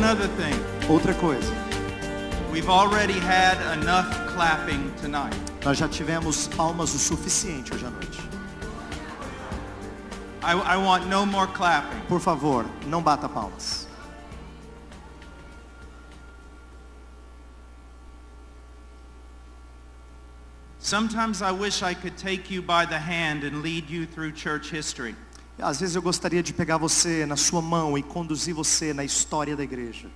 One other thing. Outra coisa. We've already had enough clapping tonight. Nós já tivemos palmas o suficiente hoje à noite. I want no more clapping. Por favor, não bata palmas. Sometimes I wish I could take you by the hand and lead you through church history. Às vezes eu gostaria de pegar você na sua mão e conduzir você na história da igreja.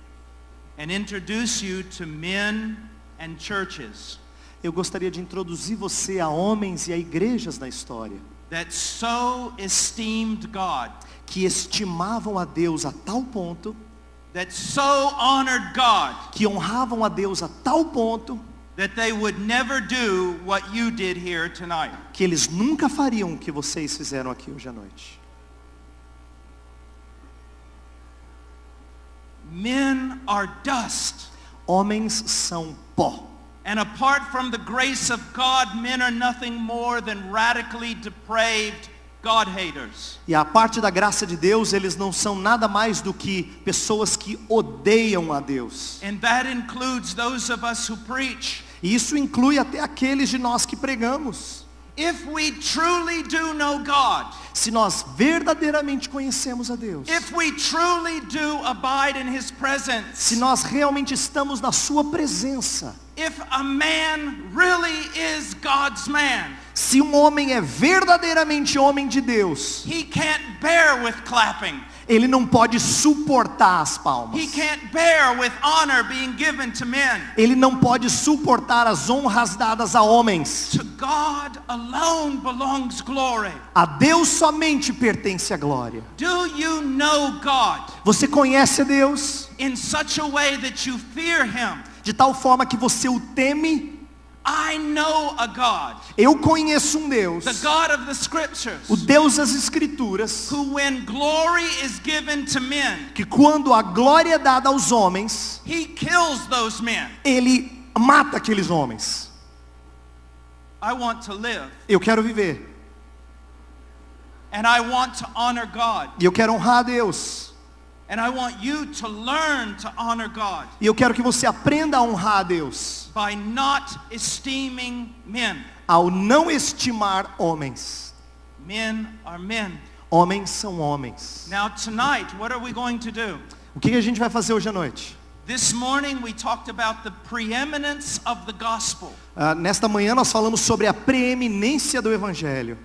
And introduce you to men and churches. Eu gostaria de introduzir você a homens e a igrejas na história. That so esteemed God. Que estimavam a Deus a tal ponto. That so honored God. Que honravam a Deus a tal ponto. That they would never do what you did here tonight. Que eles nunca fariam o que vocês fizeram aqui hoje à noite. Men are dust. Homens são pó. And apart from the grace of God, men are nothing more than radically depraved God-haters. E a parte da graça de Deus, eles não são nada mais do que pessoas que odeiam a Deus. And that includes those of us who preach. E isso inclui até aqueles de nós que pregamos. If we truly do know God, se nós verdadeiramente conhecemos a Deus, if we truly do abide in His presence, se nós realmente estamos na sua presença, if a man really is God's man, se um homem é verdadeiramente homem de Deus, he can't bear with clapping. Ele não pode suportar as palmas. He can't bear with honor being given to men. Ele não pode suportar as honras dadas a homens. To God alone belongs glory. A Deus somente pertence a glória. Do you know God? Você conhece a Deus? In such a way that you fear Him. De tal forma que você o teme? I know a God. Eu conheço um Deus. The God of the Scriptures. O Deus das Escrituras. Who when glory is given to men. Que quando a glória é dada aos homens, He kills those men. Ele mata aqueles homens. I want to live. Eu quero viver. And I want to honor God. E eu quero honrar a Deus. And I want you to learn to honor God. E eu quero que você aprenda a honrar a Deus. By not esteeming men. Ao não estimar homens. Men are men. Homens são homens. Now tonight, what are we going to do? O que a gente vai fazer hoje à noite? This morning we talked about the preeminence of the gospel. Nesta manhã nós falamos sobre a preeminência do evangelho.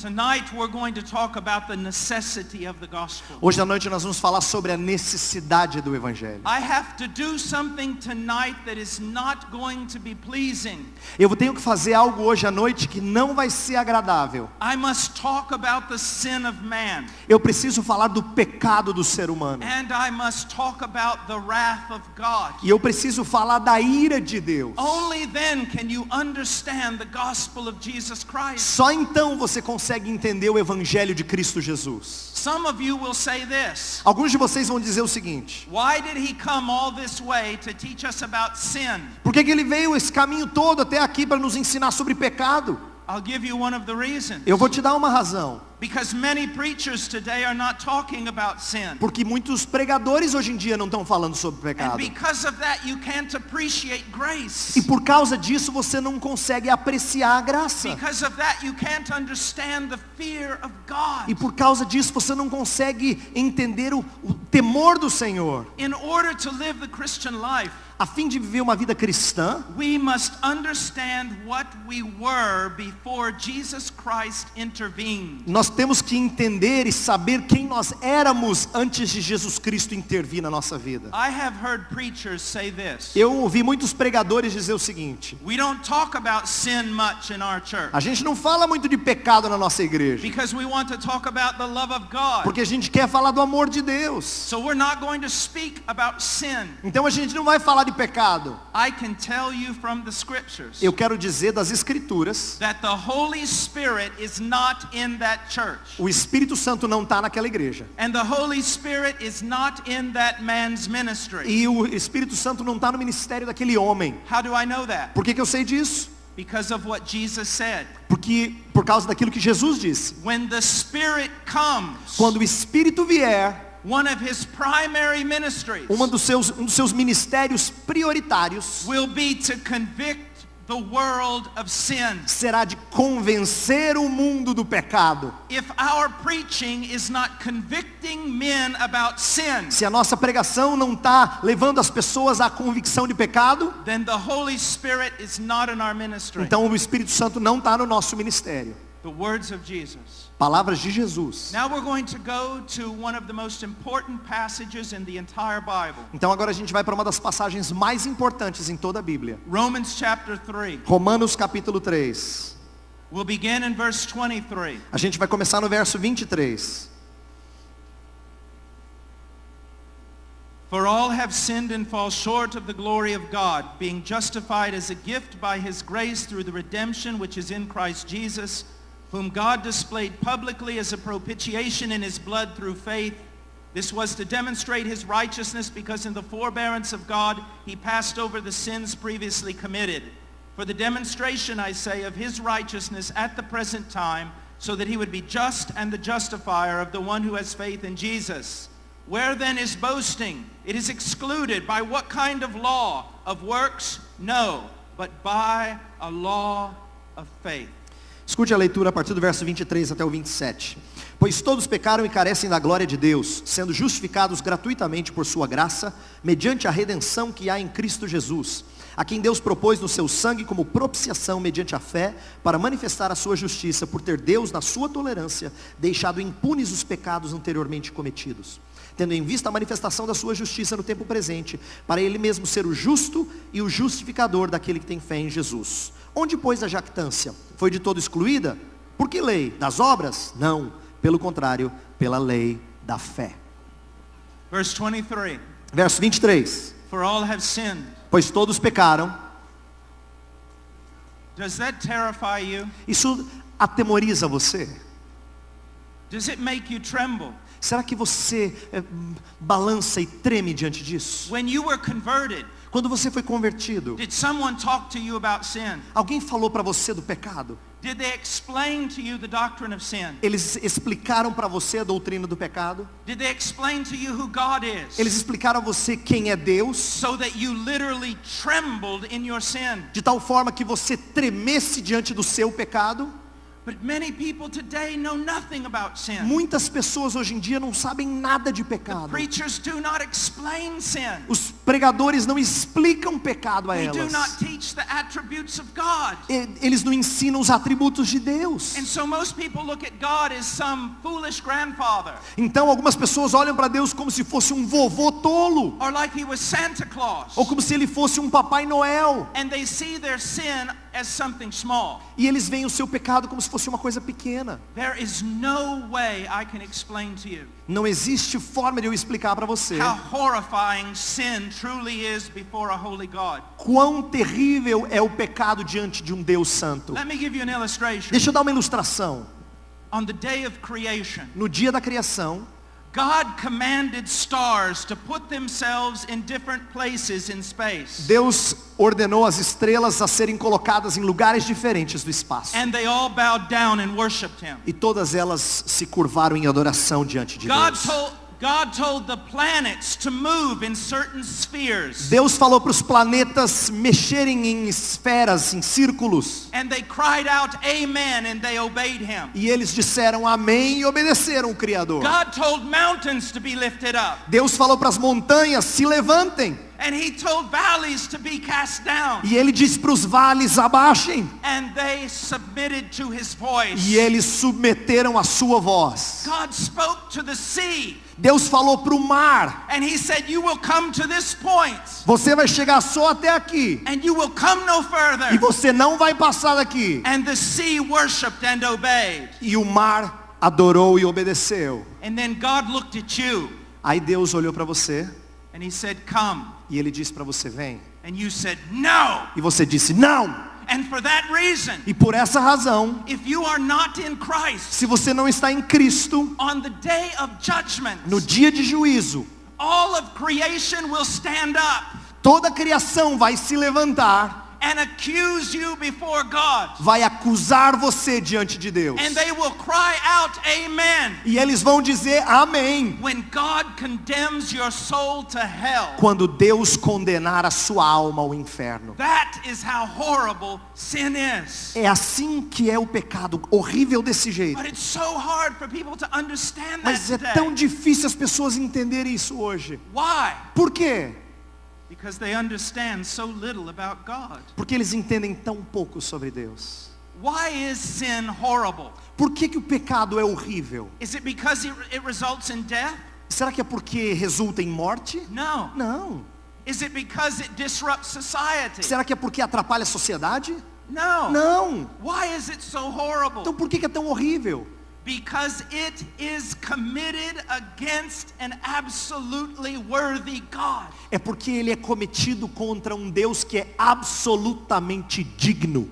Tonight we're going to talk about the necessity of the gospel. Hoje à noite nós vamos falar sobre a necessidade do evangelho. I have to do something tonight that is not going to be pleasing. Eu tenho que fazer algo hoje à noite que não vai ser agradável. I must talk about the sin of man. Eu preciso falar do pecado do ser humano. And I must talk about the wrath of God. E eu preciso falar da ira de Deus. Only then can you understand the gospel of Jesus Christ. Só então você consegue entender o evangelho de Cristo Jesus. Some of you will say this. Alguns de vocês vão dizer o seguinte: Why did he come all this way to teach us about sin? Por que ele veio esse caminho todo até aqui para nos ensinar sobre pecado? I'll give you one of the reasons. Eu vou te dar uma razão. Because many preachers today are not talking about sin. Porque muitos pregadores hoje em dia não estão falando sobre pecado. And because of that you can't appreciate grace. E por causa disso você não consegue apreciar a graça. Because of that you can't understand the fear of God. E por causa disso você não consegue entender o temor do Senhor. In order to live the Christian life, a fim de viver uma vida cristã, we must understand what we were before Jesus Christ intervened. Nós temos que entender e saber quem nós éramos antes de Jesus Cristo intervir na nossa vida. I have heard preachers say this. Eu ouvi muitos pregadores dizer o seguinte: We don't talk about sin much in our church. A gente não fala muito de pecado na nossa igreja. Because we want to talk about the love of God. Porque a gente quer falar do amor de Deus. So we're not going to speak about sin. Então a gente não vai falar de pecado. I can tell you from the scriptures. Eu quero dizer das escrituras That the Holy Spirit is not in that church. O Espírito Santo não está naquela igreja. And the Holy Spirit is not in that man's ministry. E o Espírito Santo não está no ministério daquele homem. How do I know that? Por que eu sei disso? Because of what Jesus said. Porque por causa daquilo que Jesus disse. When the Spirit comes, quando o Espírito vier, one of his primary ministries um dos seus ministérios prioritários will be to convict the world of sin. será de convencer o mundo do pecado. If our preaching is not convicting men about sin, Se a nossa pregação não está levando as pessoas à convicção de pecado, then the Holy Spirit is not in our ministry. então o Espírito Santo não está no nosso ministério. The words of Jesus. Palavras de Jesus. Now we're going to go to one of the most important passages in the entire Bible. Então agora a gente vai para uma das passagens mais importantes em toda a Bíblia. Romans chapter 3. Romanos capítulo 3. We'll begin in verse 23. A gente vai começar no verso 23. For all have sinned and fall short of the glory of God, being justified as a gift by his grace through the redemption which is in Christ Jesus, whom God displayed publicly as a propitiation in his blood through faith. This was to demonstrate his righteousness, because in the forbearance of God he passed over the sins previously committed. For the demonstration, I say, of his righteousness at the present time, so that he would be just and the justifier of the one who has faith in Jesus. Where then is boasting? It is excluded. By what kind of law? Of works? No, but by a law of faith. Escute a leitura a partir do verso 23 até o 27. Pois todos pecaram e carecem da glória de Deus, sendo justificados gratuitamente por sua graça, mediante a redenção que há em Cristo Jesus, a quem Deus propôs no seu sangue como propiciação mediante a fé, para manifestar a sua justiça, por ter Deus, na sua tolerância, deixado impunes os pecados anteriormente cometidos, tendo em vista a manifestação da sua justiça no tempo presente, para ele mesmo ser o justo e o justificador daquele que tem fé em Jesus. Onde, pois, a jactância? Foi de todo excluída? Por que lei? Das obras? Não, pelo contrário, pela lei da fé. Verse 23. Verso 23. For all have sinned. Pois todos pecaram. Does that terrify you? Isso atemoriza você? Does it make you tremble? Será que você balança e treme diante disso? When you were converted, Quando você foi convertido, did someone talk to you about sin? alguém falou para você do pecado? Did they explain to you the doctrine of sin? Eles explicaram para você a doutrina do pecado? Did they explain to you who God is? Eles explicaram a você quem é Deus? So that you literally trembled in your sin. De tal forma que você tremesse diante do seu pecado? But many people today know nothing about sin. Muitas pessoas hoje em dia não sabem nada de The pecado. preachers do not explain sin. Os pregadores não explicam pecado a They do elas. not teach the attributes of God. Eles não ensinam os atributos de Deus. And so most people look at God as some foolish grandfather, Então algumas pessoas olham para Deus como se fosse um vovô tolo, or like he was Santa Claus. ou como se ele fosse um Papai Noel. And they see their sin as something small. E eles veem o seu pecado como se fosse uma coisa pequena. There is no way I can explain to you Não existe forma de eu explicar para você how horrifying sin truly is before a holy God. quão terrível é o pecado diante de um Deus santo. Let me give you an illustration. Deixa eu dar uma ilustração. On the day of creation, No dia da criação, God commanded stars to put themselves in different places in space. Deus ordenou as estrelas a serem colocadas em lugares diferentes do espaço. And they all bowed down and worshiped him. E todas elas se curvaram em adoração diante de Deus. God told the planets to move in certain spheres. Deus falou para os planetas mexerem em esferas, em círculos. And they cried out, Amen, and they obeyed him. E eles disseram amém e obedeceram o Criador. God told mountains to be lifted up. Deus falou para as montanhas, se levantem. And he told valleys to be cast down. E ele disse para os vales, abaixem. And they submitted to his voice. E eles submeteram a sua voz. God spoke to the sea. Deus falou para o mar, And he said, you will come to this point. você vai chegar só até aqui. And you will come no further. E você não vai passar daqui. And the sea worshipped and obeyed. E o mar adorou e obedeceu. And then God looked at you. Aí Deus olhou para você And he said, come. e ele disse para você, vem. And you said, no. E você disse, não. And for that reason, E por essa razão, if you are not in Christ, se você não está em Cristo, on the day of judgment, no dia de juízo, all of creation will stand up. toda a criação vai se levantar. and accuse you before God. vai acusar você diante de Deus. And they will cry out, amen, E eles vão dizer amém. when God condemns your soul to hell. Quando Deus condenar a sua alma ao inferno. That is how horrible sin is. É assim que é o pecado, horrível desse jeito. But it's so hard for people to understand that Mas é today. tão difícil as pessoas entenderem isso hoje. Why? Por quê? Because they understand so little about God. Porque eles entendem tão pouco sobre Deus. Why is sin horrible? Por que o pecado é horrível? Is it because it results in death? Será que é porque resulta em morte? No. Não. Is it because it disrupts society? Será que é porque atrapalha a sociedade? No. Não. Why is it so horrible? Então por que é tão horrível? Because it is committed against an absolutely worthy God. É porque ele é cometido contra um Deus que é absolutamente digno.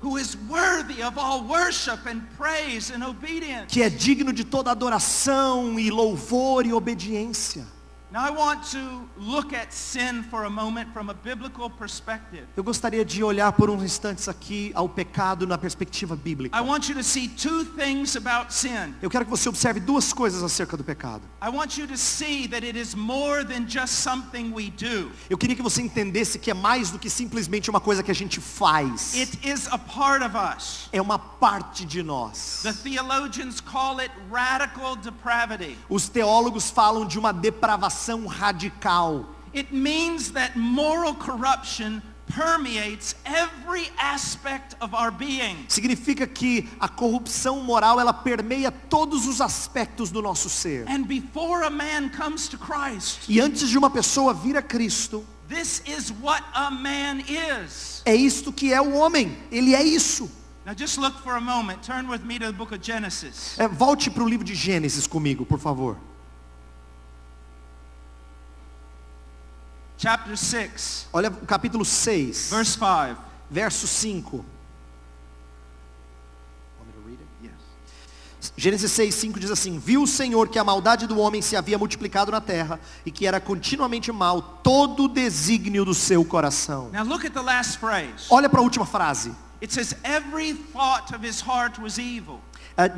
Who is worthy of all worship and praise and obedience. Que é digno de toda adoração e louvor e obediência. Now I want to look at sin for a moment from a biblical perspective. Eu gostaria de olhar por uns instantes aqui ao pecado na perspectiva bíblica. I want you to see two things about sin. Eu quero que você observe duas coisas acerca do pecado. I want you to see that it is more than just something we do. Eu queria que você entendesse que é mais do que simplesmente uma coisa que a gente faz. It is a part of us. É uma parte de nós. The theologians call it radical depravity. Os teólogos falam de uma depravação radical. It means that moral corruption permeates every aspect of our being. Significa que a corrupção moral ela permeia todos os aspectos do nosso ser. And before a man comes to Christ, E antes de uma pessoa vir a Cristo, this is what a man is. é isto que é o homem. Ele é isso. Now just look for a moment. Turn with me to the book of Genesis. Volte para o livro de Gênesis comigo, por favor. Chapter 6, Olha o capítulo 6, verse 5. verso 5. Yes. Gênesis 6, 5 diz assim: Viu o Senhor que a maldade do homem se havia multiplicado na terra e que era continuamente mal todo o desígnio do seu coração. Now look at the last phrase. Olha para a última frase. It says every thought of his heart was evil.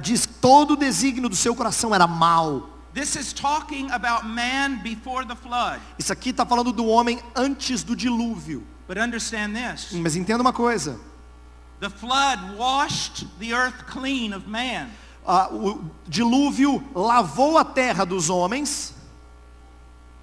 Diz todo o desígnio do seu coração era mal. This is talking about man before the flood. Isso aqui está falando do homem antes do dilúvio. But understand this. Mas entenda uma coisa. The flood washed the earth clean of man. O dilúvio lavou a terra dos homens,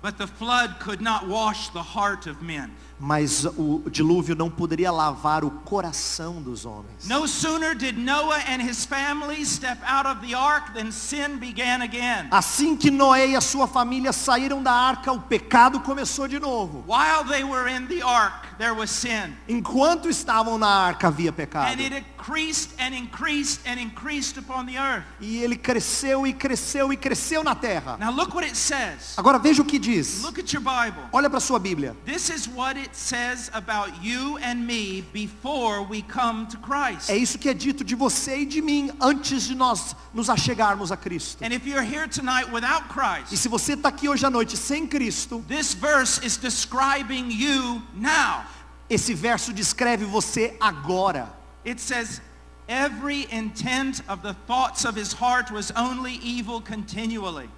But the flood could not wash the heart of men. mas o dilúvio não poderia lavar o coração dos homens. No sooner did Noah and his family step out of the ark than sin began again. Assim que Noé e a sua família saíram da arca, o pecado começou de novo. While they were in the ark, there was sin. Enquanto estavam na arca havia pecado. And it increased and increased and increased upon the earth. E ele cresceu e cresceu e cresceu na terra. Now look what it says. Agora veja o que diz. Look at your Bible. Olha para a sua Bíblia. This is what it says about you and me before we come to Christ. É isso que é dito de você e de mim antes de nós nos achegarmos a Cristo. And if you're here tonight without E Christ, se você está aqui hoje à noite sem Cristo, this verse is describing you now. esse verso descreve você agora. It says, every intent of the thoughts of his heart was only evil continually.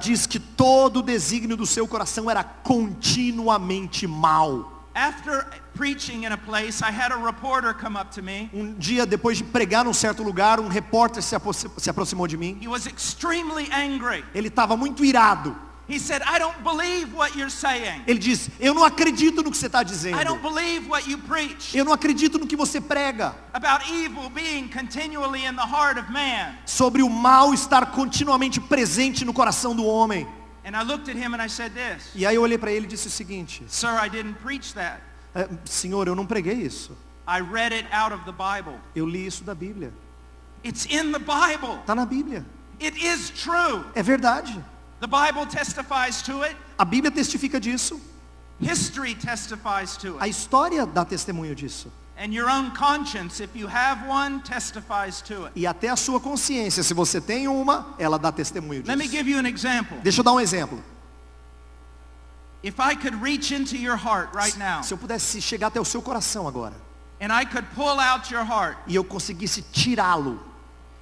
Diz que todo o desígnio do seu coração era continuamente mal. After preaching in a place, I had a reporter come up to me. Um dia, depois de pregar num certo lugar, um repórter se aproximou de mim. He was extremely angry. Ele estava muito irado. He said, I don't believe what you're saying. Ele diz: eu não acredito no que você está dizendo. I don't believe what you preach Eu não acredito no que você prega. about evil being continually in the heart of man. Sobre o mal estar continuamente presente no coração do homem. And I looked at him and I said this, E aí eu olhei para ele e disse o seguinte: Sir, I didn't preach that. Senhor, eu não preguei isso. I read it out of the Bible. Eu li isso da Bíblia. It's in the Bible. Está na Bíblia. It is true. É verdade. The Bible testifies to it. A Bíblia testifica disso. History testifies to A it. história dá testemunho disso. And your own conscience, if you have one, testifies to it. E até a sua consciência, se você tem uma, ela dá testemunho Let me disso. give you an example. Deixa eu dar um exemplo. If I could reach into your heart right now, Se eu pudesse chegar até o seu coração agora, and I could pull out your heart e eu conseguisse tirá-lo,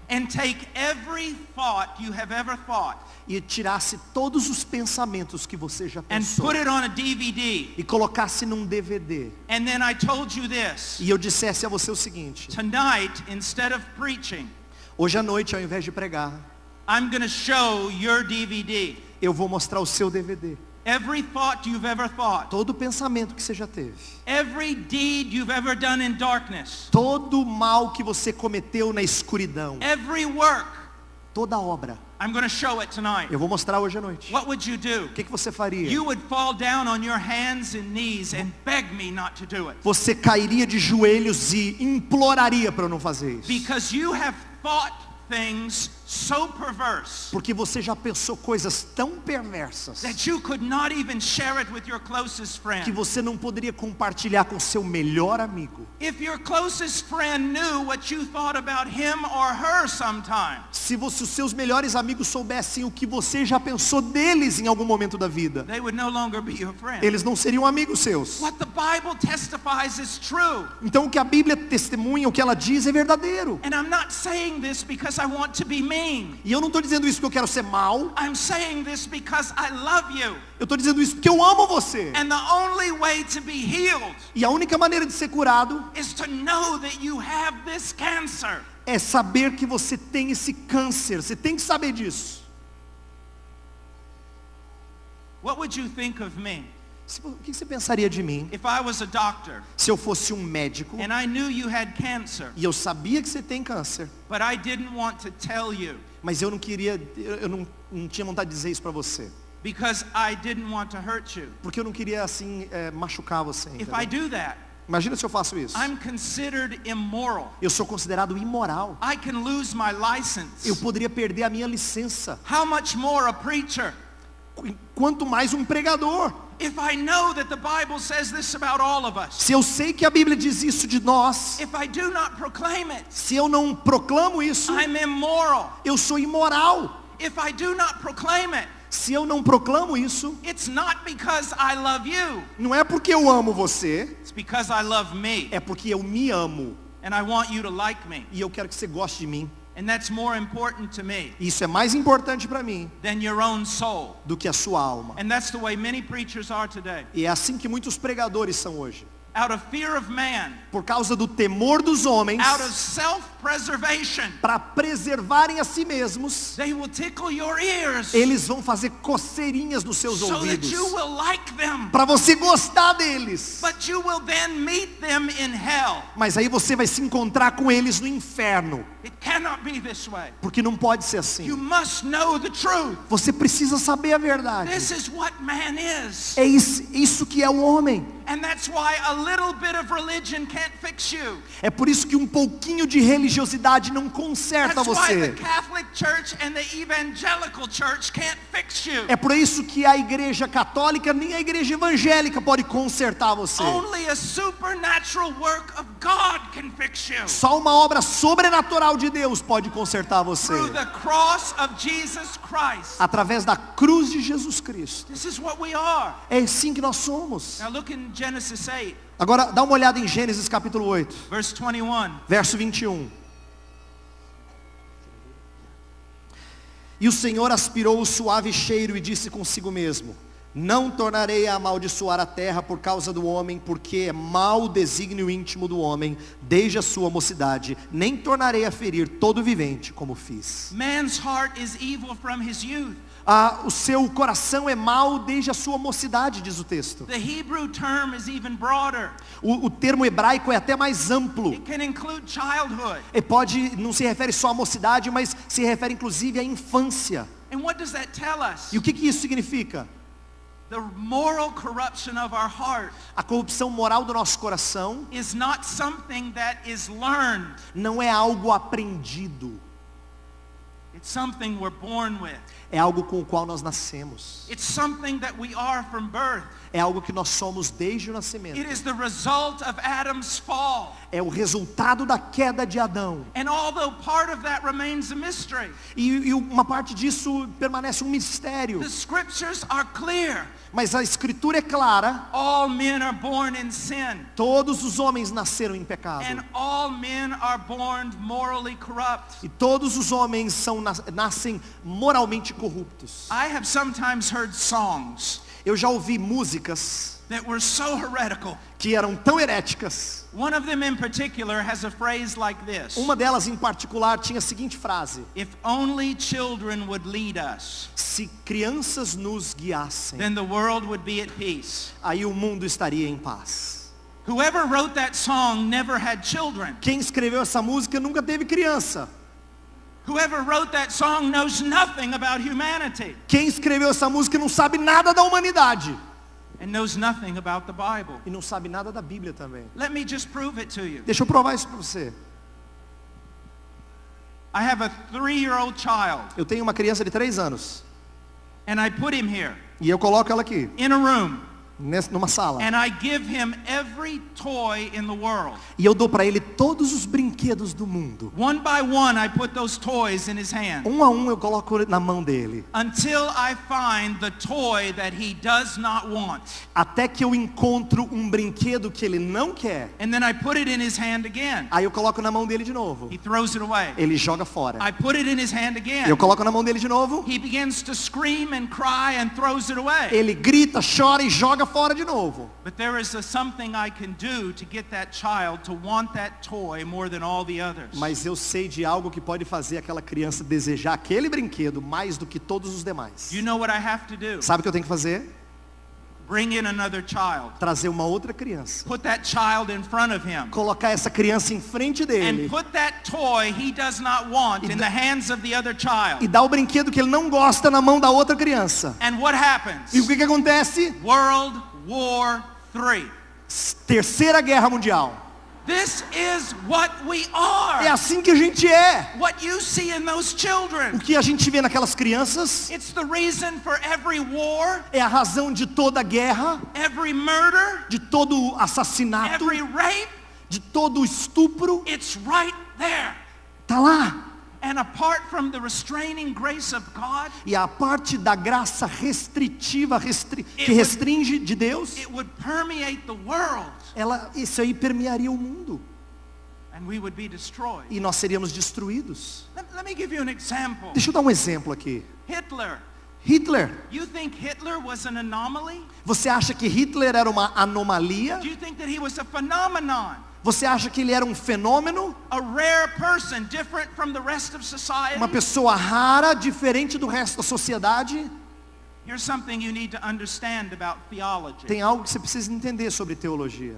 and take every thought you have ever thought e tirasse todos os pensamentos que você já and pensou, put it on a DVD, e colocasse num DVD, and then I told you this, e eu dissesse a você o seguinte: tonight, instead of preaching, hoje à noite, ao invés de pregar, I'm going to show your DVD. eu vou mostrar o seu DVD. Every thought you've ever thought, Todo pensamento que você já teve, every deed you've ever done in darkness, todo mal que você cometeu na escuridão, every work, toda obra, I'm going to show it tonight. eu vou mostrar hoje à noite. What would you do? O que você faria? You would fall down on your hands and knees and beg me not to do it. Você cairia de joelhos e imploraria para eu não fazer isso. Because you have thought things so perverse Porque você já pensou coisas tão perversas that you could not even share it with your closest que friend. você não poderia compartilhar com seu melhor amigo. If your closest friend knew what you thought about him or her sometime, Se os seus melhores amigos soubessem o que você já pensou deles em algum momento da vida, they would no longer be your friend. eles não seriam amigos seus. What the Bible testifies is true. Então o que a Bíblia testemunha, o que ela diz é verdadeiro. And I'm not saying this because I want to be mean. E eu não estou dizendo isso porque eu quero ser mal. I'm saying this because I love you. Eu estou dizendo isso porque eu amo você. And the only way to be healed E a única maneira de ser curado is to know that you have this cancer. é saber que você tem esse câncer. Você tem que saber disso. What would you think of me O que você pensaria de mim if I was a doctor se eu fosse um médico and I knew you had cancer, e eu sabia que você tem câncer, but I didn't want to tell you mas eu não tinha vontade de dizer isso para você, because I didn't want to hurt you? porque eu não queria assim machucar você. If I Entendeu? do that, Imagina se eu faço isso. I'm considered immoral. Eu sou considerado imoral. I can lose my license. Eu poderia perder a minha licença. How much more a preacher? Quanto mais um pregador. If I know that the Bible says this about all of us, Se eu sei que a Bíblia diz isso de nós, if I do not proclaim it, se eu não proclamo isso, I'm immoral. eu sou imoral. If I do not proclaim it, Se eu não proclamo isso, it's not because I love you. não é porque eu amo você, It's because I love me. é porque eu me amo. And I want you to like me. E eu quero que você goste de mim. And that's more important to me Isso é mais importante para mim than your own soul. do que a sua alma. And that's the way many preachers are today. E é assim que muitos pregadores são hoje. Out of fear of man, Por causa do temor dos homens, out of self-preservation, para preservarem a si mesmos, they will tickle your ears eles vão fazer coceirinhas nos seus so that ouvidos. you will like them. Para você gostar deles. But you will then meet them in hell. Mas aí você vai se encontrar com eles no inferno. It cannot be this way. Porque não pode ser You assim. must know the truth. Você precisa saber a verdade. This is what man is. É isso que é o homem. And that's why a little bit of religion can't fix you. É por isso que um pouquinho de religiosidade não conserta That's why the você. Catholic Church and the Evangelical Church can't fix you. É por isso que a igreja católica nem a igreja evangélica pode consertar você. Only a supernatural work of God can fix you. Só uma obra sobrenatural de Deus pode consertar você. Through the cross of Jesus Christ. Através da cruz de Jesus Cristo. This is what we are. É assim que nós somos. Now look in Genesis 8, Agora dá uma olhada em Gênesis capítulo 8, verse 21. verso 21. E o Senhor aspirou o suave cheiro e disse consigo mesmo: não tornarei a amaldiçoar a terra por causa do homem, porque é mau o desígnio íntimo do homem desde a sua mocidade, nem tornarei a ferir todo vivente como fiz. Man's heart is evil from his youth. O seu coração é mau desde a sua mocidade, diz o texto. The Hebrew term is even broader. O termo hebraico é até mais amplo. It can include childhood. Não se refere só à mocidade, mas se refere inclusive à infância. And what does that tell us? E o que isso significa? The moral corruption of our heart A corrupção moral do nosso coração is not something that is learned. não é algo aprendido. It's something we're born with. É algo com o qual nós nascemos. It's something that we are from birth. É algo que nós somos desde o nascimento. It is the result of Adam's fall. é o resultado da queda de Adão. And although part of that remains a mystery, E uma parte disso permanece um mistério. the scriptures are clear. Mas a escritura é clara. All men are born in sin, Todos os homens nasceram em pecado. and all men are born morally corrupt. E todos os homens nascem moralmente corruptos. I have sometimes heard songs Eu já ouvi músicas that were so heretical. que eram tão heréticas. One of them in particular has a phrase like this: Uma delas em particular tinha a seguinte frase: if only children would lead us, se crianças nos guiassem, then the world would be at peace. aí o mundo estaria em paz. Whoever wrote that song never had children. Quem escreveu essa música nunca teve criança. Whoever wrote that song knows nothing about humanity Quem escreveu essa música não sabe nada da humanidade. and knows nothing about the Bible. E não sabe nada da Bíblia também. Let me just prove it to you. Deixa eu provar isso para você. I have a 3-year-old child, Eu tenho uma criança de 3 anos. and I put him here E eu coloco ela aqui, in a room, numa sala. and I give him every toy in the world. E eu dou para ele todos os brinquedos do mundo. One by one, I put those toys in his hand Um a um eu coloco na mão dele. until I find the toy that he does not want. Até que eu encontro um brinquedo que ele não quer. And then I put it in his hand again. Aí eu coloco na mão dele de novo. He throws it away. Ele joga fora. I put it in his hand again. Eu coloco na mão dele de novo. He begins to scream and cry and throws it away. Ele grita, chora e joga fora de novo. But there is something I can do to get that child to want that toy more than all the others. Mas eu sei de algo que pode fazer aquela criança desejar aquele brinquedo mais do que todos os demais. You know what I have to do? Sabe o que eu tenho que fazer? Bring in another child. Trazer uma outra criança. Put that child in front of him. Colocar essa criança em frente dele. And put that toy he does not want in the hands of the other E child. dar o brinquedo que ele não gosta na mão da outra criança. And what happens? E o que acontece? World War III. Terceira Guerra Mundial. This is what we É are. assim que a gente é. What you see in those O children. que a gente vê naquelas crianças It's the reason for every war, é a razão de toda guerra, every murder, de todo assassinato, every rape. de todo estupro. It's right there. Tá lá. And apart from the restraining grace of God, E a parte da graça restritiva, que restringe de Deus, it would permeate the world isso aí permearia o mundo. and we would be destroyed. E nós seríamos destruídos. Let me give you an example. Deixa eu dar um exemplo aqui. Hitler. Hitler. You think Hitler was an anomaly? Você acha que Hitler era uma anomalia? Do you think that he was a phenomenon? Você acha que ele era um fenômeno? A rare person, different from the rest of society? Uma pessoa rara, diferente do resto da sociedade? Here's something you need to understand about theology. Tem algo que você precisa entender sobre teologia.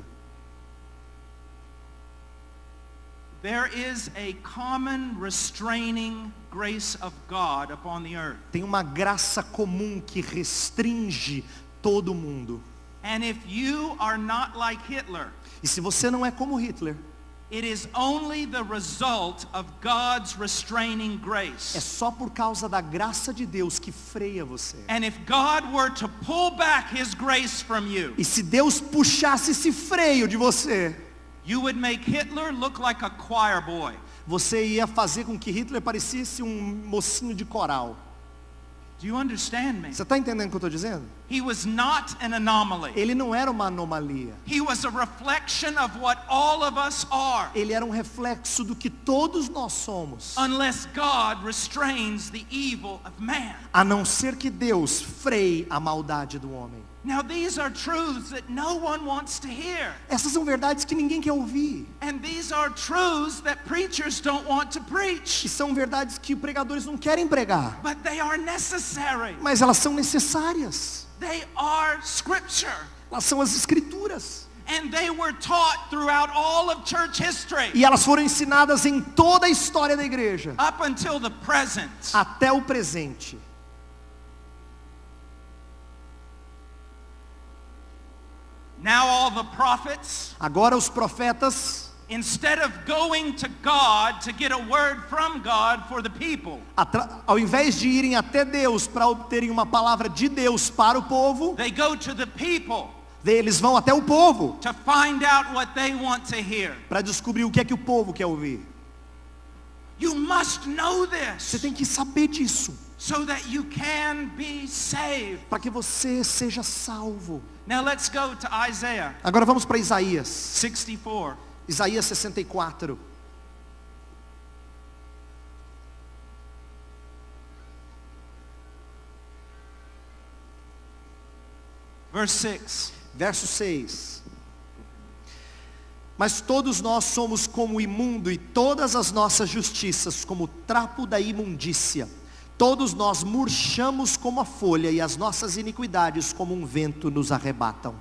There is a common restraining grace of God upon the earth. Tem uma graça comum que restringe todo mundo. And if you are not like Hitler, E se você não é como Hitler, it is only the result of God's restraining é grace. só por causa da graça de Deus que freia você. And if God were to pull back his grace from you, E se Deus puxasse esse freio de você, you would make Hitler look like a choir boy. você ia fazer com que Hitler parecesse um mocinho de coral. Do you understand me? Você está entendendo o que eu estou dizendo? He was not an anomaly. Ele não era uma anomalia. He was a reflection of what all of us are. Ele era um reflexo do que todos nós somos. Unless God restrains the evil of man. A não ser que Deus freie a maldade do homem. Now these are truths that no one wants to hear. Essas são verdades que ninguém quer ouvir. And these are truths that preachers don't want to E preach. são verdades que pregadores não querem pregar. But they are necessary. Mas elas são necessárias. They are scripture. Elas são as escrituras. And they were taught throughout all of church history. E elas foram ensinadas em toda a história da igreja. Up until the present. Até o presente. Now all the prophets, Agora os profetas, instead of going to God to get a word from God for the people, ao invés de irem até Deus para obterem uma palavra de Deus para o povo, they go to the people Eles vão até o povo to find out what they want to hear. para descobrir o que é que o povo quer ouvir. You must know Você this tem que saber disso, so that you can be saved. para que você seja salvo. Now let's go to Isaiah Agora vamos para Isaías. 64. Isaías 64. Verse 6. Verso 6. Mas todos nós somos como imundo, e todas as nossas justiças como trapo da imundícia. Todos nós murchamos como a folha, e as nossas iniquidades como um vento nos arrebatam.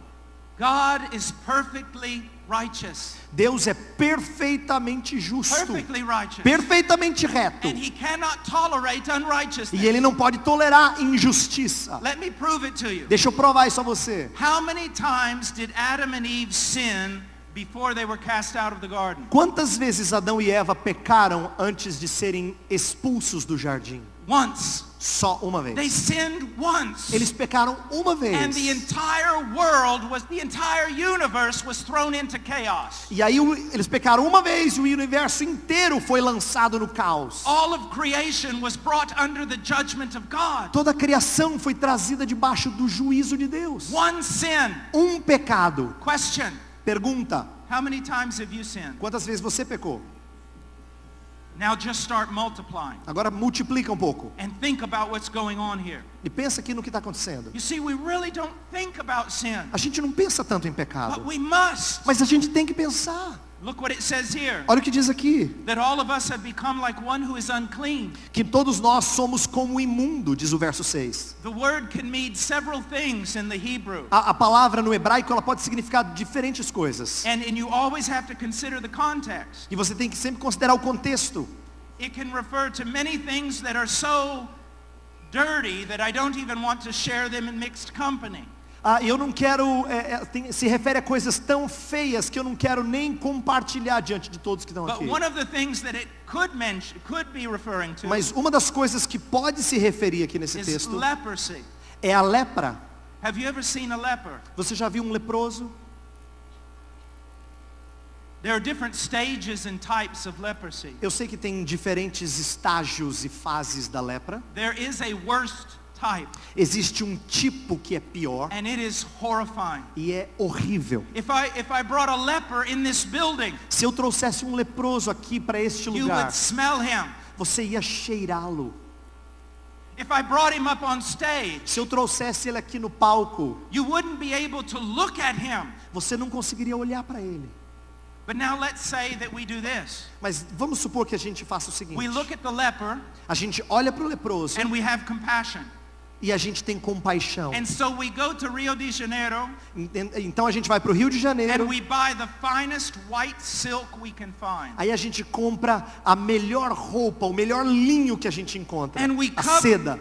God is perfectly righteous. Deus é perfeitamente justo, Perfectly righteous. perfeitamente reto, And he cannot tolerate unrighteousness. e Ele não pode tolerar injustiça. Let me prove it to you. Deixa eu provar isso a você. How many times did Adam and Eve sin before they were cast out of the garden? Quantas vezes Adão e Eva pecaram antes de serem expulsos do jardim? Once. Só uma They vez. sinned once. Eles pecaram uma And vez. the entire world the entire universe was thrown into chaos. E aí eles pecaram uma vez e o universo inteiro foi lançado no caos. All of creation was brought under the judgment of God. Toda a criação foi trazida debaixo do juízo de Deus. One sin. Um pecado. Question. Pergunta: How many times have you sinned? quantas vezes você pecou? Now just start multiplying Agora multiplica um pouco. and think about what's going on here. E pensa aqui no que está acontecendo. You see, we really don't think about sin, A gente não pensa tanto em but pecado, we must. mas a gente tem que pensar. Look what it says here. Olha o que diz aqui. That all of us have become like one who is unclean. Que todos nós somos como imundo, diz o verso 6. The word can mean several things in the Hebrew. A palavra no hebraico, ela pode significar diferentes coisas. And you always have to consider the context. E você tem que sempre considerar o contexto. It can refer to many things that are so dirty that I don't even want to share them in mixed company. Eu não quero, se refere a coisas tão feias que eu não quero nem compartilhar diante de todos que estão But aqui. one of the things that it could be referring to Mas uma das coisas que pode se referir aqui nesse is texto leprosy. é a lepra. Have you ever seen a leper? Você já viu um leproso? There are different stages and types of leprosy. Eu sei que tem diferentes estágios e fases da lepra. There is a worst type, Existe um tipo que é pior and it is horrifying. e é horrível. If I brought a leper in this building, Se eu trouxesse um leproso aqui para este you lugar, would smell him. você ia cheirá-lo. If I brought him up on stage, Se eu trouxesse ele aqui no palco, you wouldn't be able to look at him. você não conseguiria olhar para ele. But now let's say that we do this. Mas vamos supor que a gente faça o seguinte. We look at the leper A gente olha para o leproso and we have compassion. e a gente tem compaixão. And so we go to Rio de Janeiro Então a gente vai para o Rio de Janeiro. and we buy the finest white silk we can find. Aí a gente compra a melhor roupa, o melhor linho que a gente encontra. And we A seda.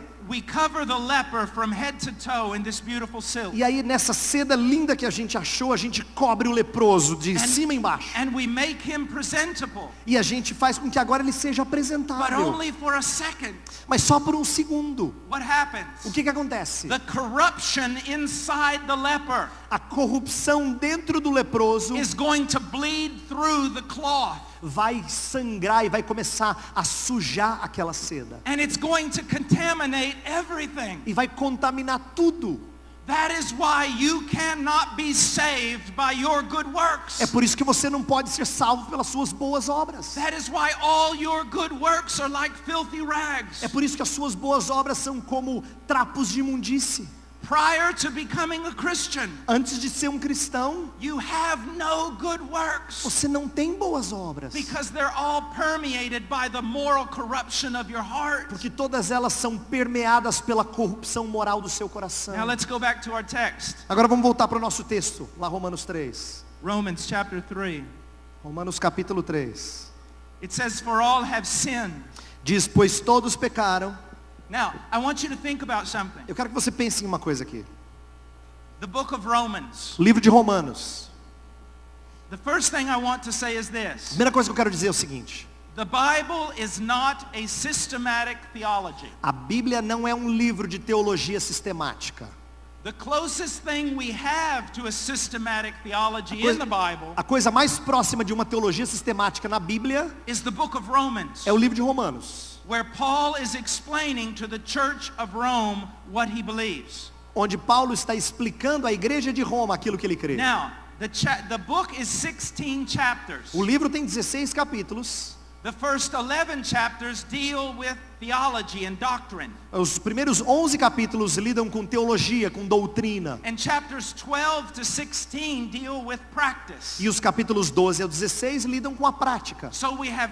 cover the leper from head to toe in this beautiful silk. E aí nessa seda linda que a gente achou, a gente cobre o leproso de cima a embaixo. And we make him presentable, E a gente faz com que agora ele seja but apresentável. only for a second. Mas só por um segundo. What happens? O que acontece? The corruption inside the leper A corrupção dentro do leproso is going to bleed through the cloth. vai sangrar e vai começar a sujar aquela seda. And it's going to contaminate everything. E vai contaminar tudo. That is why you cannot be saved by your good works. É por isso que você não pode ser salvo pelas suas boas obras. That is why all your good works are like filthy rags. É por isso que as suas boas obras são como trapos de imundície. Prior to becoming a Christian, Antes de ser um cristão, you have no good works você não tem boas obras. because they're all permeated by the moral corruption of your heart. Porque todas elas são permeadas pela corrupção moral do seu coração. Now let's go back to our text. Agora vamos voltar para o nosso texto, lá Romanos 3. Romans chapter 3. Romanos capítulo 3. It says, for all have sinned. Diz, pois todos pecaram. Now, I want you to think about something. Eu quero que você pense em uma coisa aqui. The book of Romans. O livro de Romanos. The first thing I want to say is this. Primeira coisa que eu quero dizer é o seguinte. The Bible is not a systematic theology. A Bíblia não é um livro de teologia sistemática. The closest thing we have to a systematic theology in the Bible A coisa mais próxima de uma teologia sistemática na Bíblia is the book of Romans, é o livro de Romanos, where Paul is explaining to the church of Rome what he believes. onde Paulo está explicando à igreja de Roma aquilo que ele crê. Now, the book is 16 chapters. O livro tem 16 capítulos. The first 11 chapters deal with theology and doctrine. Os primeiros 11 capítulos lidam com teologia, com doutrina. And chapters 12 to 16 deal with practice. E os capítulos 12 ao 16 lidam com a prática. So we have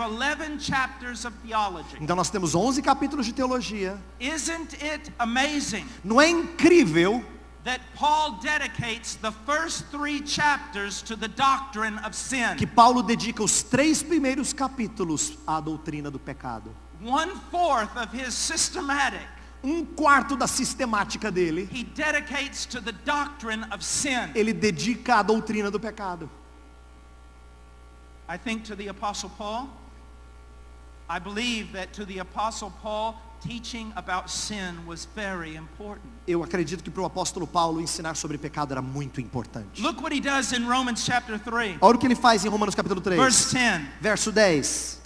11 chapters of theology. Então nós temos 11 capítulos de teologia. Isn't it amazing Não é incrível that Paul dedicates the first 3 chapters to the doctrine of sin? que Paulo dedica os 3 primeiros capítulos à doutrina do pecado? 1/4 of his systematic 1/4 da sistemática dele, he dedicates to the doctrine of sin. ele dedica à doutrina do pecado. I think to the Apostle Paul, I believe that to the Apostle Paul, teaching about sin was very important. Eu acredito que para o apóstolo Paulo ensinar sobre pecado era muito importante. Look what he does in Romans chapter 3, Olha o que ele faz em Romanos capítulo 3, verse 10. verso 10.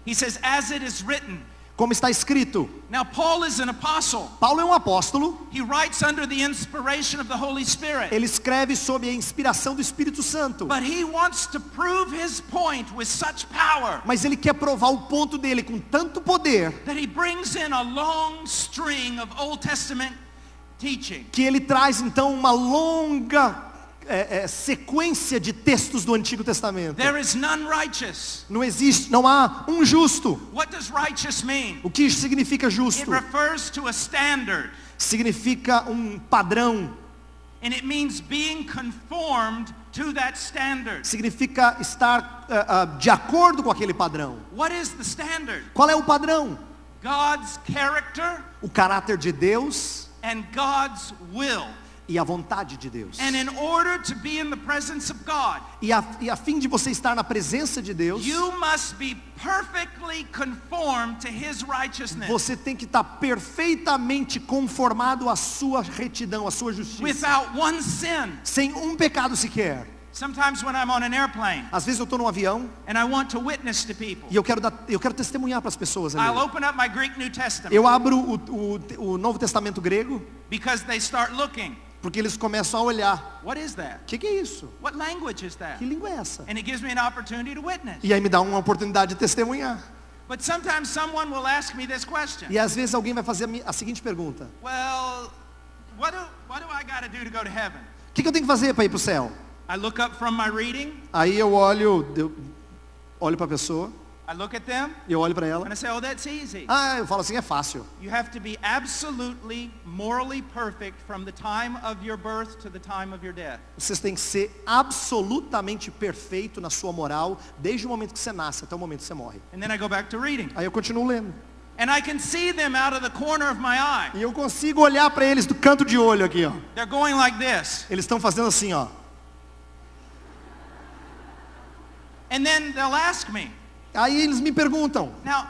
He says, as it is written. Como está escrito, Now Paul is an apostle. Paulo é um apóstolo, He writes under the inspiration of the Holy Spirit. ele escreve sob a inspiração do Espírito Santo. But he wants to prove his point with such power Mas ele quer provar o ponto dele com tanto poder, that he brings in a long string of Old Testament teaching. que ele traz então uma longa sequência de textos do Antigo Testamento. There is none righteous. Não há um justo. What does righteous mean? O que significa It justo? refers to a standard, Significa um padrão. and it means being conformed to that standard. Significa estar de acordo com aquele padrão. What is the standard? Qual é o padrão? God's character O caráter de Deus and God's will. e a vontade de Deus. And in order to be in the presence of God, E a fim de você estar na presença de Deus, you must be perfectly conformed to his righteousness, você tem que estar perfeitamente conformado à sua retidão, à sua justiça, without one sin. sem um pecado sequer. Sometimes when I'm on an airplane Às vezes eu estou num avião and I want to witness to people, e eu quero testemunhar para as pessoas ali. I'll open up my Greek New Testament Eu abro o Novo Testamento grego, because they start looking. porque eles começam a olhar. What is that? O que é isso? What language is that? Que língua é essa? And it gives me an opportunity to witness. E aí me dá uma oportunidade de testemunhar. But sometimes someone will ask me this question. E às vezes alguém vai fazer a seguinte pergunta: Well, what do I got to do to go to heaven? o que eu tenho que fazer para ir para o céu? I look up from my reading, Aí eu olho para a pessoa, I look at them, eu olho para ela. and I say, oh, that's easy. Eu falo assim, é fácil. You have to be absolutely morally perfect from the time of your birth to the time of your death. Vocês têm que ser absolutamente perfeito na sua moral, desde o momento que você nasce até o momento que você morre. And then I go back to reading. Aí eu continuo lendo. And I can see them out of the corner of my eye. E eu consigo olhar para eles do canto de olho aqui, ó. They're going like this. Eles estão fazendo assim, ó. And then they'll ask me, Aí eles me perguntam, now,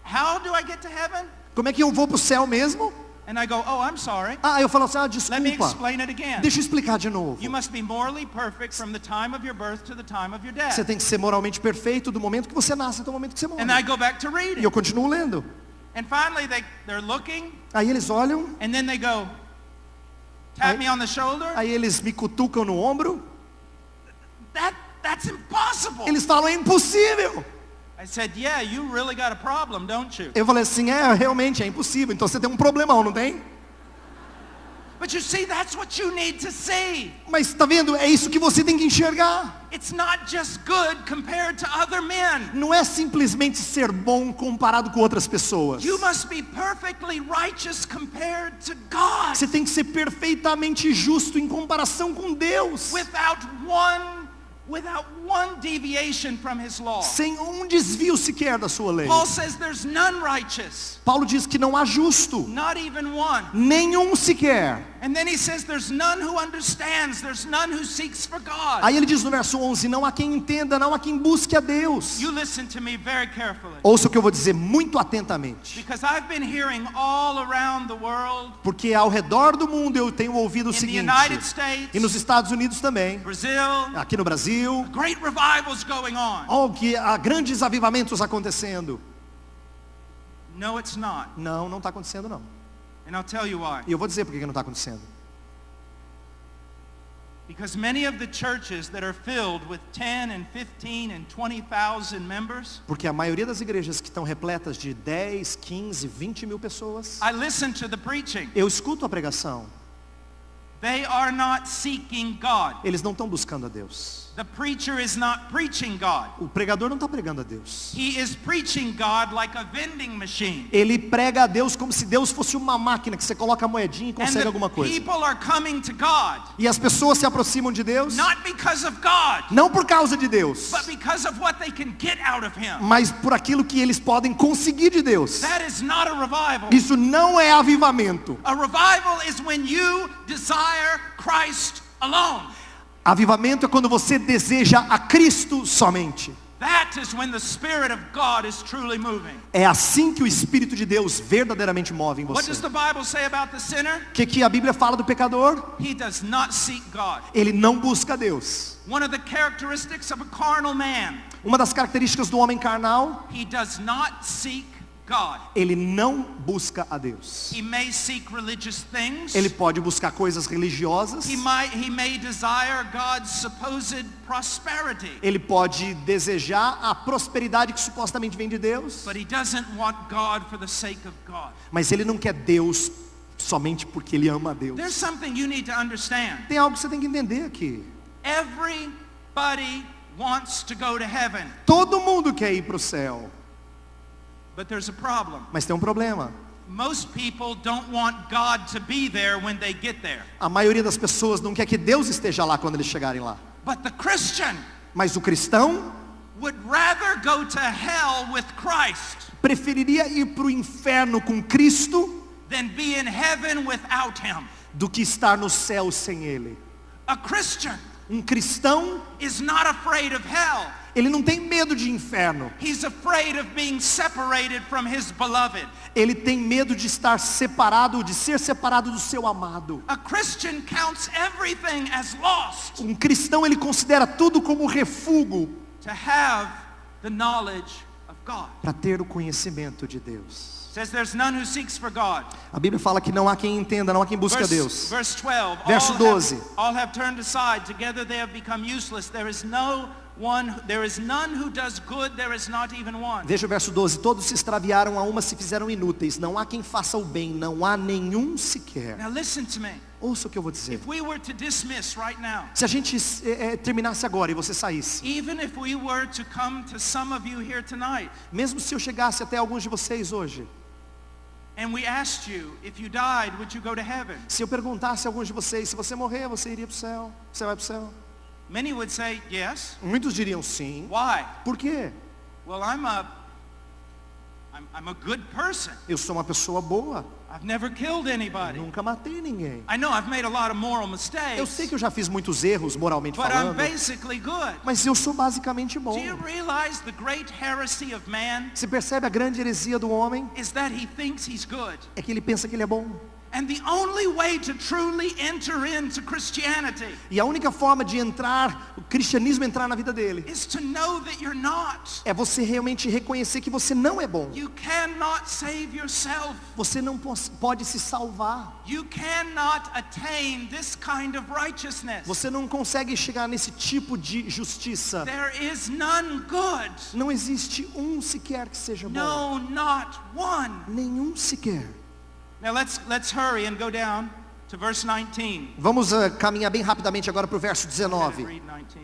how do I get to heaven? como é que eu vou para o céu mesmo? And I go, oh, I'm sorry. Eu falo assim, Let me desculpa. explain it again. Deixa eu explicar de novo. You must be morally perfect from the time of your birth to the time of your death. Você tem que ser moralmente perfeito do momento que você nasce até o momento que você morre. And I go back to E reading. eu continuo lendo. And finally they're looking, Aí eles olham, and then they go, tap me on the shoulder. aí eles me cutucam no ombro. That's impossible. Eles falam, é impossível. I said, yeah, you really got a problem, don't you? Eu falei assim, realmente é impossível. Então você tem um problemão, não tem? But you see, that's what you need to see. Mas tá vendo? É isso que você tem que enxergar. It's not just good compared to other men. Não é simplesmente ser bom comparado com outras pessoas. You must be perfectly righteous compared to God. Você tem que ser perfeitamente justo em comparação com Deus. Without one without one deviation from his law. sem um desvio sequer da sua lei. Paul says there's none righteous, Paulo diz que não há justo, not even one. nenhum sequer. And then he says there's none who understands, there's none who seeks for God. Aí ele diz no verso 11, não há quem entenda, não há quem busque a Deus. You listen to me very carefully. Ouça o que eu vou dizer muito atentamente. Because I've been hearing all around the world, Porque ao redor do mundo eu tenho ouvido o in the seguinte, United States, e nos Estados Unidos também, Brazil, aqui no Brasil, great revivals going on. que há grandes avivamentos acontecendo. No, it's not. Não, não está acontecendo não. And I'll tell you why. E eu vou dizer por que não está acontecendo. Because many of the churches that are filled with 10 and 15 and 20,000 members, Porque a maioria das igrejas que estão repletas de 10, 15, 20 mil pessoas, I listen to the preaching. eu escuto a pregação, They are not seeking God. eles não estão buscando a Deus. The preacher is not preaching God. O pregador não está pregando a Deus. He is preaching God like a vending machine. Ele prega a Deus como se Deus fosse uma máquina que você coloca a moedinha e And consegue the alguma coisa. people are coming to God, E as pessoas se aproximam de Deus, not because of God, não por causa de Deus, but because of what they can get out of Him. mas por aquilo que eles podem conseguir de Deus. That is not a revival. Isso não é avivamento. A revival is when you desire Christ alone. Avivamento é quando você deseja a Cristo somente. That is when the Spirit of God is truly moving. É assim que o Espírito de Deus verdadeiramente move em What você. does the Bible say about the sinner? O que a Bíblia fala do pecador? He does not seek God. Ele não busca Deus. One of the characteristics of a carnal man, Uma das características do homem carnal, he does not seek God. ele não busca a Deus. He may seek religious things. Ele pode buscar coisas religiosas. He may desire God's supposed prosperity. Ele pode desejar a prosperidade que supostamente vem de Deus. But he doesn't want God for the sake of God. Mas ele não quer Deus somente porque ele ama a Deus. There's something you need to understand. Tem algo que você tem que entender aqui. Everybody wants to go to heaven. Todo mundo quer ir para o céu. But there's a problem. Mas tem um problema. Most people don't want God to be there when they get there. A maioria das pessoas não quer que Deus esteja lá quando eles chegarem lá. But the Christian Mas o cristão would rather go to hell with Christ preferiria ir para o inferno com Cristo than be in heaven without Him. do que estar no céu sem Ele. A Christian Um cristão, is not afraid of hell. ele não tem medo de inferno. He's afraid of being separated from his beloved. Ele tem medo de estar separado, de ser separado do seu amado. A Christian counts everything as lost Um cristão, ele considera tudo como refúgio to have the knowledge of God. para ter o conhecimento de Deus. It says there's none who seeks for God. A Bíblia fala que não há quem entenda, não há quem busque a Deus. Verse 12. Verso 12. All have turned aside. Together they have become useless. There is none who does good. There is not even one. Veja o verso 12. Todos se extraviaram, a uma se fizeram inúteis. Não há quem faça o bem, não há nenhum sequer. Now listen to me. Ouça o que eu vou dizer. If we were to dismiss right now, Se a gente terminasse agora e você saísse, even if we were to come to some of you here tonight, mesmo se eu chegasse até alguns de vocês hoje, and we asked you, if you died, would you go to heaven? se eu perguntasse a alguns de vocês, se você morrer, você iria para o céu? Você vai para o céu? Many would say yes. Muitos diriam sim. Why? Por quê? Well, I'm a good person. Eu sou uma pessoa boa. I've never killed anybody. Nunca matei ninguém. I know I've made a lot of moral Eu mistakes, sei que eu já fiz muitos erros, moralmente but I'm falando, basically good. mas eu sou basicamente bom. Do you realize the great heresy of man Você percebe a grande heresia do homem? is that he thinks he's good? É que ele pensa que ele é bom. And the only way to truly enter into Christianity E a única forma de entrar, o cristianismo entrar na vida dele, is to know that you're not. é você realmente reconhecer que você não é bom. You cannot save yourself. Você não pode se salvar. You cannot attain this kind of righteousness. Você não consegue chegar nesse tipo de justiça. There is none good. Não existe um sequer que seja bom. No, not one. Nenhum sequer. Now let's hurry and go down to verse 19. Vamos caminhar bem rapidamente agora para o verso Read 19. 19.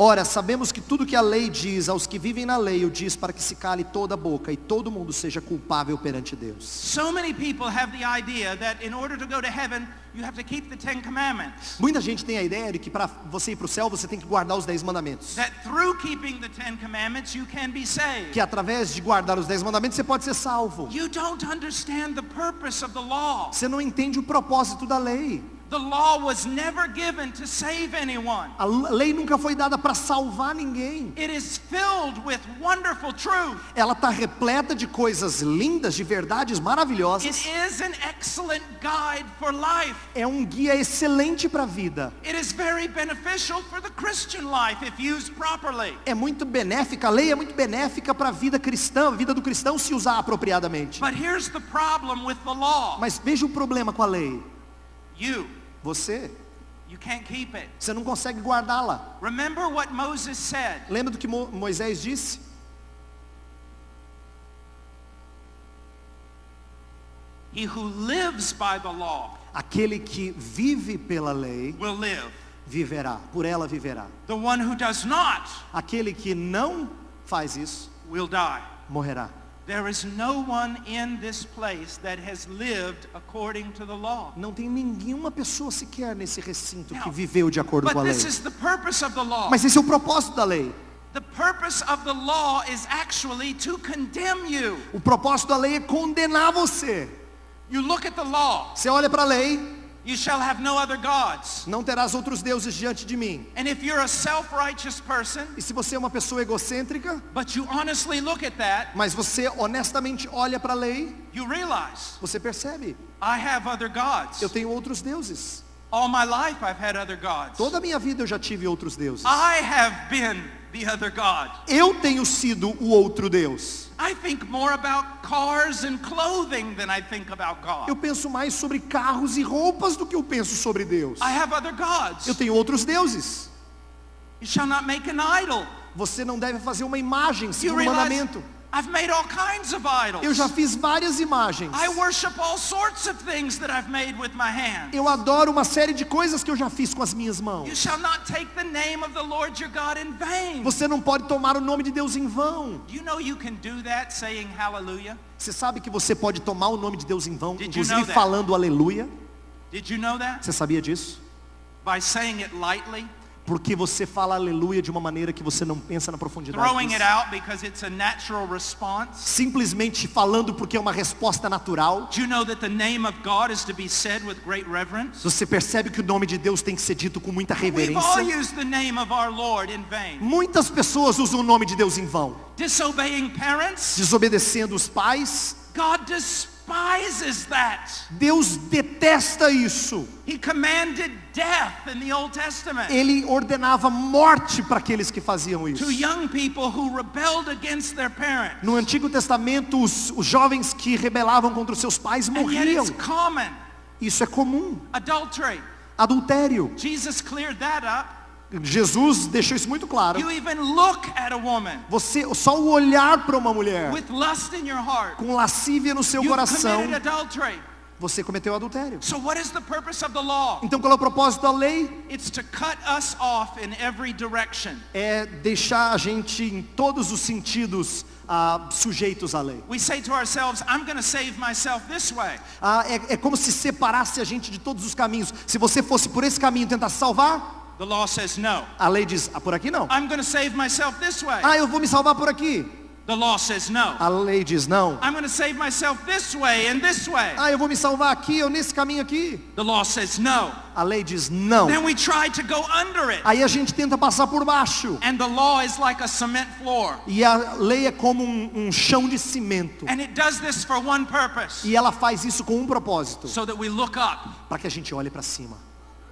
Ora, sabemos que tudo que a lei diz aos que vivem na lei, o diz para que se cale toda a boca e todo mundo seja culpável perante Deus. So many people have the idea that in order to go to heaven, you have to keep the 10 commandments. Muita gente tem a ideia de que para você ir para o céu, você tem que guardar os 10 mandamentos. That through keeping the 10 commandments, you can be saved. Que através de guardar os 10 mandamentos, você pode ser salvo. You don't understand the purpose of the law. Você não entende o propósito da lei. The law was never given to save anyone. A lei nunca foi dada para salvar ninguém. It is filled with wonderful truth. Ela está repleta de coisas lindas, de verdades maravilhosas. It is an excellent guide for life. É um guia excelente para a vida. It is very beneficial for the Christian life if used properly. É muito benéfica, a lei é muito benéfica para a vida cristã, a vida do cristão se usar apropriadamente. But here's the problem with the law. Mas veja o problema com a lei. Você can't keep it. Você não consegue guardá-la. Remember what Moses said. Lembra do que Moisés disse? He who lives by the law, aquele que vive pela lei, will live. Viverá, por ela viverá. The one who does not, aquele que não faz isso, will die. Morrerá. There is no one in this place that has lived according to the law. Não tem nenhuma pessoa sequer nesse recinto que viveu de acordo com a lei. But this is the purpose of the law. Mas esse é o propósito da lei. The purpose of the law is actually to condemn you. O propósito da lei é condenar você. You look at the law. Você olha para a lei. You shall have no other gods. Não terás outros deuses diante de mim. And if you're a self-righteous person, e se você é uma pessoa egocêntrica, but you honestly look at that, mas você honestamente olha para a lei, you realize, você percebe, I have other gods. Eu tenho outros deuses. All my life I've had other gods. Toda a minha vida eu já tive outros deuses. I have been the other God. Eu tenho sido o outro Deus. I think more about cars and clothing than I think about God. Eu penso mais sobre carros e roupas do que eu penso sobre Deus. I have other gods. Eu tenho outros deuses. You shall not make an idol. Você não deve fazer uma imagem, segundo o mandamento. I've made all kinds of idols. Eu já fiz várias imagens. I worship all sorts of things that I've made with my hands. Eu adoro uma série de coisas que eu já fiz com as minhas mãos. You shall not take the name of the Lord your God in vain. Você não pode tomar o nome de Deus em vão. You know you can do that saying hallelujah? Você sabe que você pode tomar o nome de Deus em vão, Did inclusive you know that? falando aleluia? Did you know that? Você sabia disso? By saying it lightly? Porque você fala aleluia de uma maneira que você não pensa na profundidade Throwing disso. it out because it's a natural response. Simplesmente falando porque é uma resposta natural. Do you know that the name of God is to be said with great reverence? Você percebe que o nome de Deus tem que ser dito com muita We've all reverência. used the name of our Lord in vain. Muitas pessoas usam o nome de Deus em vão. Disobeying parents? Desobedecendo os pais. God despises that. Deus detesta isso. He commanded death in the Old Testament. Ele ordenava morte para aqueles que faziam isso. To young people who rebelled against their parents. No Antigo Testamento, os jovens que rebelavam contra os seus pais And yet morriam. it's common. Isso é comum. Adultery. Adultério. Jesus cleared that up. Jesus deixou isso muito claro. You even look at a woman Você só o olhar para uma mulher with lust in your heart. com lascívia no seu You've coração, committed adultery. você cometeu adultério. So what is the purpose of the law? Então qual é o propósito da lei? It's to cut us off in every direction. É deixar a gente em todos os sentidos sujeitos à lei. We say to ourselves, I'm going to save myself this way. É como se separasse a gente de todos os caminhos. Se você fosse por esse caminho tentar se salvar, The law says no. a lei diz, por aqui não. I'm going to save myself this way. Eu vou me salvar por aqui. The law says no. A lei diz não. I'm going to save myself this way and this way. Eu vou me salvar aqui ou nesse caminho aqui. The law says no. A lei diz não. Then we try to go under it. Aí a gente tenta passar por baixo. And the law is like a cement floor. E a lei é como um chão de cimento. And it does this for one purpose. E ela faz isso com um propósito. So that we look up. Para que a gente olhe para cima.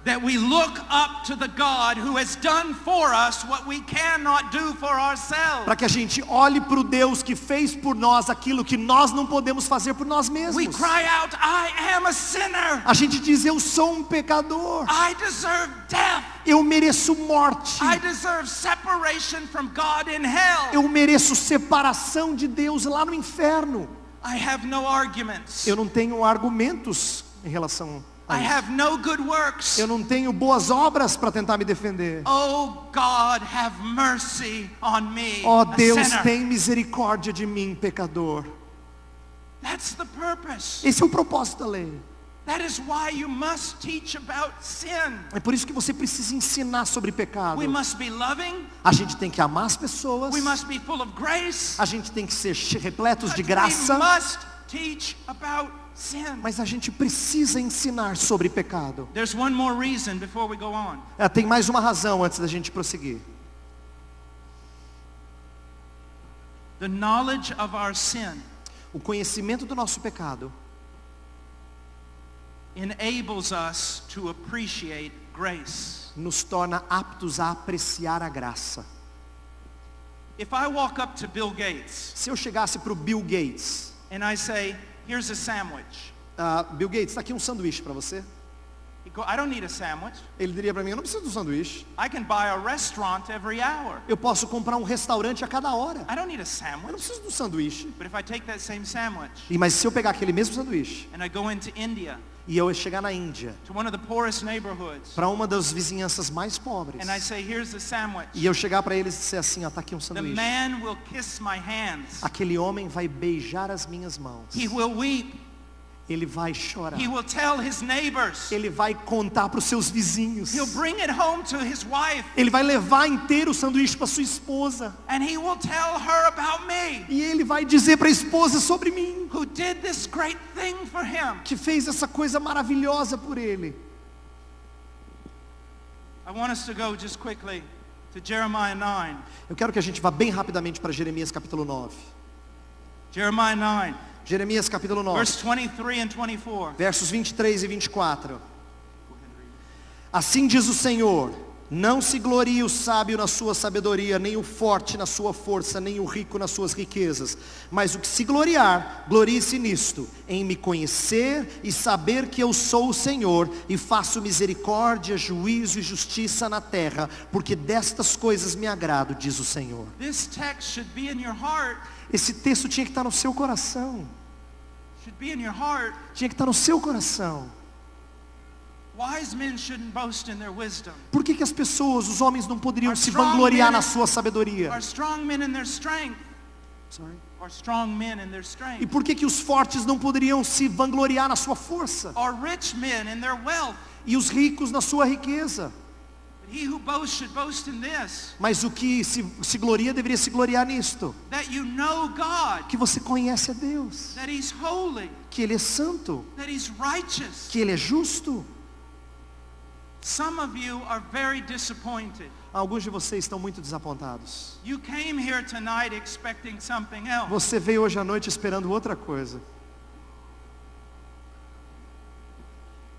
That we look up to the God who has done for us what we cannot do for ourselves. Para que a gente olhe para o Deus que fez por nós aquilo que nós não podemos fazer por nós mesmos. We cry out, I am a sinner. A gente diz, eu sou um pecador. I deserve death. Eu mereço morte. I deserve separation from God in hell. Eu mereço separação de Deus lá no inferno. I have no arguments. Eu não tenho argumentos em relação I have no good works. Eu não tenho boas obras para tentar me defender. Oh God, have mercy on me, Ó a Deus, sinner. tem misericórdia de mim, pecador. That's the purpose. Esse é o propósito da lei. That is why you must teach about sin. É por isso que você precisa ensinar sobre pecado. We must be loving. A gente tem que amar as pessoas. We must be full of grace. A gente tem que ser repletos de But graça. we must teach about sin. Mas a gente precisa ensinar sobre pecado. There's one more reason before we go on. Tem mais uma razão antes da gente prosseguir. The knowledge of our sin O conhecimento do nosso pecado enables us to appreciate grace. nos torna aptos a apreciar a graça. If I walk up to Bill Gates Se eu chegasse para o Bill Gates, and I say, here's a sandwich. Bill Gates, está aqui um sanduíche para você. He'd go, I don't need a sandwich. Ele diria para mim, eu não preciso de um sanduíche. I can buy a restaurant every hour. Eu posso comprar um restaurante a cada hora. I don't need a Eu não sandwich. preciso de um sanduíche. But if I take that same sandwich Mas se eu pegar aquele mesmo sanduíche and I go into India, e eu chegar na Índia, to one of the poorest neighborhoods, para uma das vizinhanças mais pobres, and I say, here's the sandwich, e eu chegar para eles e dizer assim, ó, tá aqui um the sanduíche. man will kiss my hands. Aquele homem vai beijar as minhas mãos. He will weep. Ele vai chorar. He will tell his neighbors. Ele vai contar para os seus vizinhos. He'll bring it home to his wife. Ele vai levar inteiro o sanduíche para sua esposa. And he will tell her about me, E ele vai dizer para a esposa sobre mim, who did this great thing for him. que fez essa coisa maravilhosa por ele. I want us to go just quickly to Jeremiah 9. Eu quero que a gente vá bem rapidamente para Jeremias capítulo 9. Jeremiah 9, Jeremias capítulo 9, verse 23 and 24. versos 23 e 24. Assim diz o Senhor: não se glorie o sábio na sua sabedoria, nem o forte na sua força, nem o rico nas suas riquezas. Mas o que se gloriar, glorie-se nisto, em me conhecer e saber que eu sou o Senhor, e faço misericórdia, juízo e justiça na terra, porque destas coisas me agrado, diz o Senhor. This text should be in your heart. Esse texto tinha que estar no seu coração. Should be in your heart. Tinha que estar no seu coração. Wise men shouldn't boast in their wisdom. Por que as pessoas, os homens, não poderiam Are se strong vangloriar men- na sua sabedoria? Are strong men in their strength? Sorry. Are strong men in their E strength? por que os fortes não poderiam se vangloriar na sua força? Are rich men in their wealth? E os ricos na sua riqueza? But he who boasts should boast in this, Mas o que se gloria deveria se gloriar nisto: that you know God, que você conhece a Deus, that he's holy, que Ele é santo, that he's righteous. que Ele é justo. Some of you are very disappointed. Alguns de vocês estão muito desapontados. You came here tonight expecting something else. Você veio hoje à noite esperando outra coisa.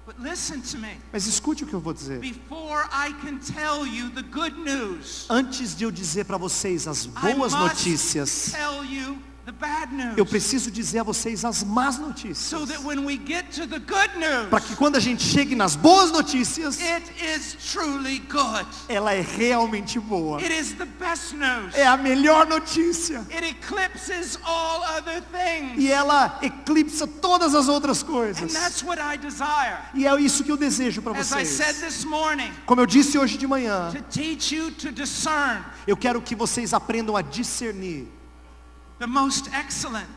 But listen to me. Mas escute o que eu vou dizer. Before I can tell you the good news, Antes de eu dizer para vocês as I boas must notícias, tell you the bad news. eu preciso dizer a vocês as más notícias. So that when we get to the good news, Para que quando a gente chegue nas boas notícias, it is truly good. ela é realmente boa. It is the best news. É a melhor notícia. It eclipses all other things. E ela eclipsa todas as outras And coisas. that's what I desire. E é isso que eu desejo para As I said vocês. this morning, Como eu disse hoje de manhã, to teach you to discern eu quero que vocês aprendam a discernir the most excellent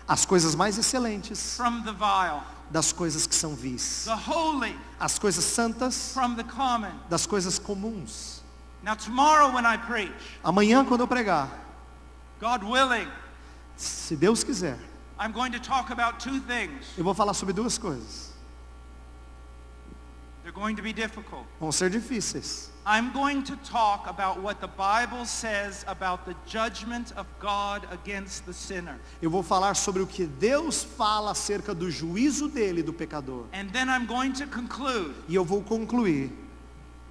as coisas mais excelentes from the vile, das coisas que são vis, the holy as coisas santas from the common. das coisas comuns. Now tomorrow when I preach, Amanhã, quando eu pregar, God willing, se Deus quiser, I'm going to talk about two things. eu vou falar sobre duas coisas. They're going to be difficult. Vão ser difíceis. I'm going to talk about what the Bible says about the judgment of God against the sinner. Eu vou falar sobre o que Deus fala acerca do juízo dele, do pecador. And then I'm going to conclude E eu vou concluir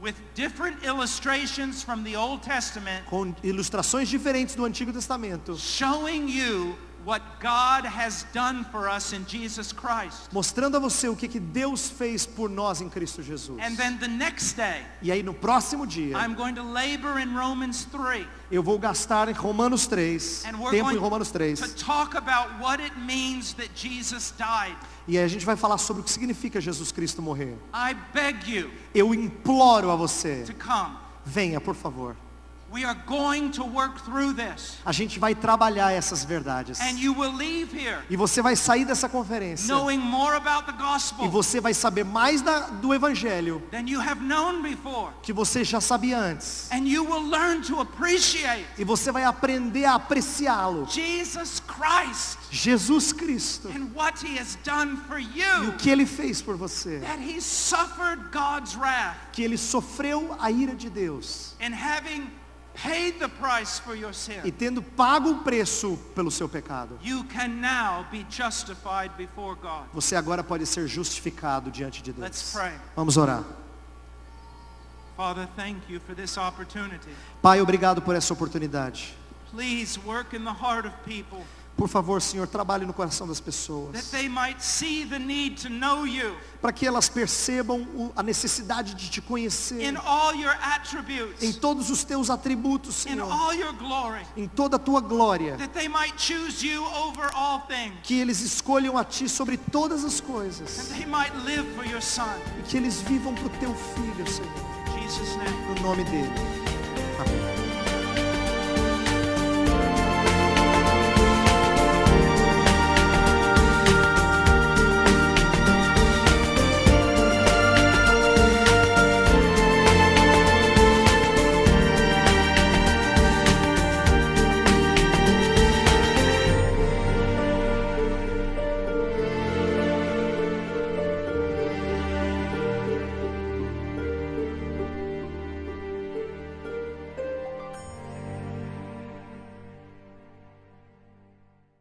with different illustrations from the Old Testament com ilustrações diferentes do Antigo Testamento, showing you what God has done for us in Jesus Christ. Mostrando a você o que Deus fez por nós em Cristo Jesus. And then the next day, E aí no próximo dia, I'm going to labor in Romans 3. eu vou gastar em Romanos 3, And we're tempo em going Romanos 3. to talk about what it means that Jesus died. E aí a gente vai falar sobre o que significa Jesus Cristo morrer. I beg you Eu imploro a você, to come. venha por favor. We are going to work through this. A gente vai trabalhar essas verdades. And you will leave here E você vai sair dessa conferência. knowing more about the E gospel você vai saber mais do Evangelho than you have known before. que você já sabia antes. And you will learn to appreciate E você vai aprender a apreciá-lo. Jesus Christ Jesus Cristo. and what he has done for E you. o que Ele fez por você. That he suffered God's wrath Que Ele sofreu a ira de Deus. and having paid the price for your E sin, tendo pago o preço pelo seu pecado. you can now be justified before God. Você agora pode ser justificado diante de Let's Deus. pray. Vamos orar. Father, thank you for this opportunity. Pai, obrigado por essa oportunidade. Please work in the heart of people Por favor, Senhor, trabalhe no coração das that pessoas. they might see the need to know you Para que elas percebam a necessidade de te conhecer. in all your Em attributes, todos os teus atributos, in Senhor. all your glory, Em toda a tua glória. that they might choose you over all things, Que eles escolham a ti sobre todas as that coisas. they might live for your Son. E que eles vivam para o teu Filho, Senhor. In Jesus' name. No nome dele. Amém.